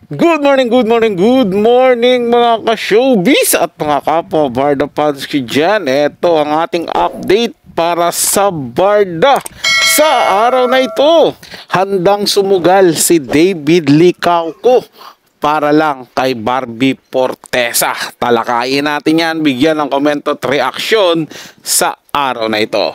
Good morning, good morning, good morning mga ka-showbiz at mga kapwa Barda fans ko dyan. Ito ang ating update para sa Barda sa araw na ito. Handang sumugal si David Licauco para lang kay Barbie Forteza. Talakayin natin yan, bigyan ng comment at reaction sa araw na ito.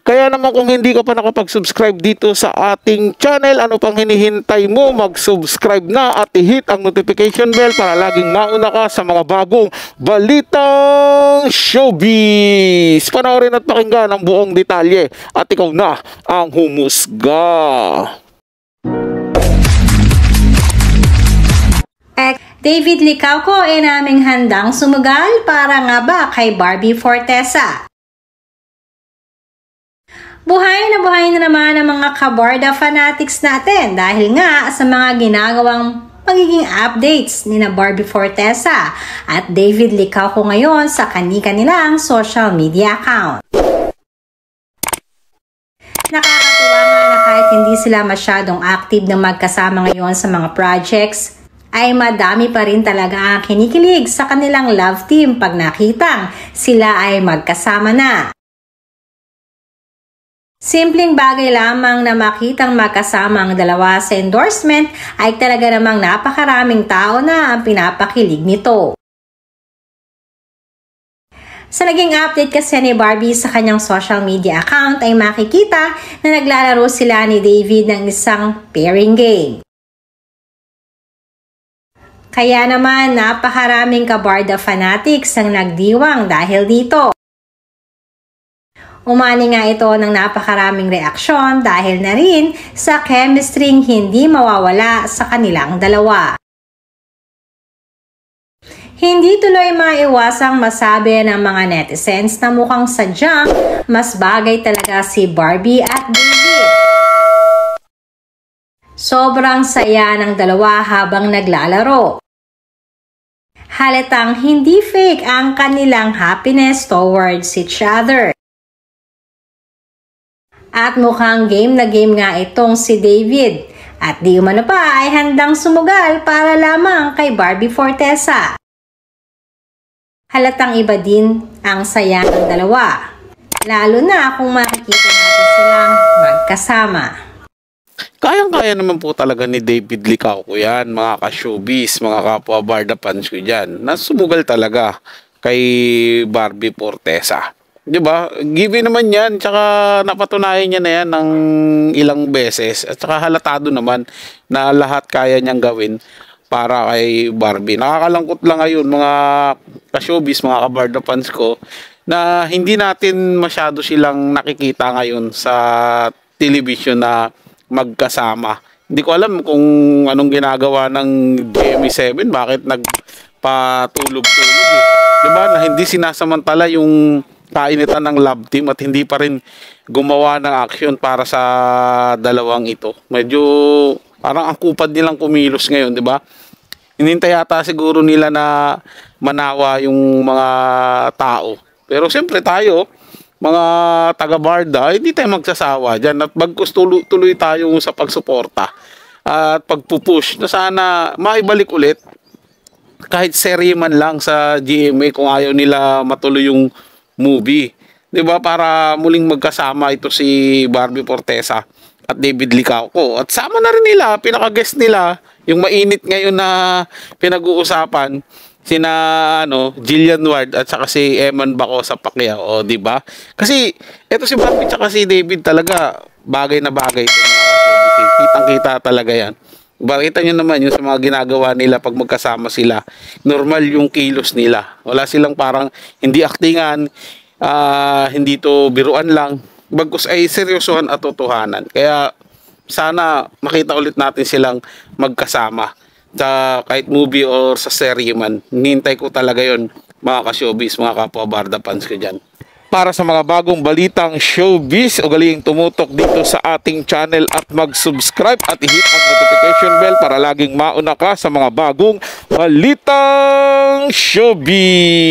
Kaya naman kung hindi ka pa nakapag-subscribe dito sa ating channel, ano pang hinihintay mo? Mag-subscribe na at i-hit ang notification bell para laging mauna ka sa mga bagong balitang showbiz. Panoorin at pakinggan ang buong detalye at ikaw na ang humusga. David Licauco ay naming handang sumugal para nga ba kay Barbie Forteza. Buhay na naman ang mga kabarda fanatics natin dahil nga sa mga ginagawang magiging updates ni na Barbie Forteza at David Licauco ngayon sa kanilang social media account. Nakakatuwa nga na kahit hindi sila masyadong active na magkasama ngayon sa mga projects, ay madami pa rin talaga ang kinikilig sa kanilang love team pag nakitang sila ay magkasama na. Simpleng bagay lamang na makitang magkasama ang dalawa sa endorsement ay talaga namang napakaraming tao na ang pinapakilig nito. Sa naging update kasi ni Barbie sa kanyang social media account ay makikita na naglalaro sila ni David ng isang pairing game. Kaya naman napakaraming kabarda fanatics ang nagdiwang dahil dito. Umani nga ito ng napakaraming reaksyon dahil na rin sa chemistry hindi mawawala sa kanilang dalawa. Hindi tuloy maiwasang masabi ng mga netizens na mukhang sadyang mas bagay talaga si Barbie at David. Sobrang saya ng dalawa habang naglalaro. Halatang hindi fake ang kanilang happiness towards each other. At mukhang game na game nga itong si David. At di umano pa ay handang sumugal para lamang kay Barbie Forteza. Halatang iba din ang saya ng dalawa. Lalo na kung makikita natin silang magkasama. Kayang-kaya naman po talaga ni David Licauco yan, mga ka-showbiz, mga kapwa Barda fans ko dyan, na sumugal talaga kay Barbie Forteza. Diba? Given naman yan, tsaka napatunayan niya na yan ng ilang beses. At tsaka halatado naman na lahat kaya niyang gawin para kay Barbie. Nakakalangkot lang ngayon mga ka-showbiz, mga ka-Barda fans ko, na hindi natin masyado silang nakikita ngayon sa television na magkasama. Hindi ko alam kung anong ginagawa ng GMA7, bakit nagpatulog-tulog eh. Diba? Na hindi sinasamantala yung kainitan ng love team at hindi pa rin gumawa ng action para sa dalawang ito. Medyo parang ang kupad nilang kumilos ngayon, di ba? Hinintay yata siguro nila na manawa yung mga tao. Pero siyempre tayo, mga taga-Barda, hindi tayo magsasawa dyan at bagkus tuloy tayo sa pagsuporta at pagpupush na sana maibalik ulit kahit serye man lang sa GMA kung ayaw nila matuloy yung movie, 'di ba? Para muling magkasama ito si Barbie Forteza at David Licauco. At sama na rin nila, pinaka-guest nila, yung mainit ngayon na pinag-uusapan sina Jillian Ward at saka si Eman Baco sa Pacquiao, 'di ba? Kasi ito si Barbie at si David talaga bagay na bagay ito. Kitang-kita talaga 'yan. Bakita nyo naman yung sa mga ginagawa nila pag magkasama sila. Normal yung kilos nila. Wala silang parang hindi aktingan, hindi to biruan lang. Bagkus ay seryosohan at totohanan. Kaya sana makita ulit natin silang magkasama. Sa kahit movie or sa serye man. Hinihintay ko talaga yon, mga ka-showbiz, mga kapwa Barda fans ko dyan. Para sa mga bagong balitang showbiz, ugaling tumutok dito sa ating channel at mag-subscribe at i-hit ang notification bell para laging mauna ka sa mga bagong balitang showbiz.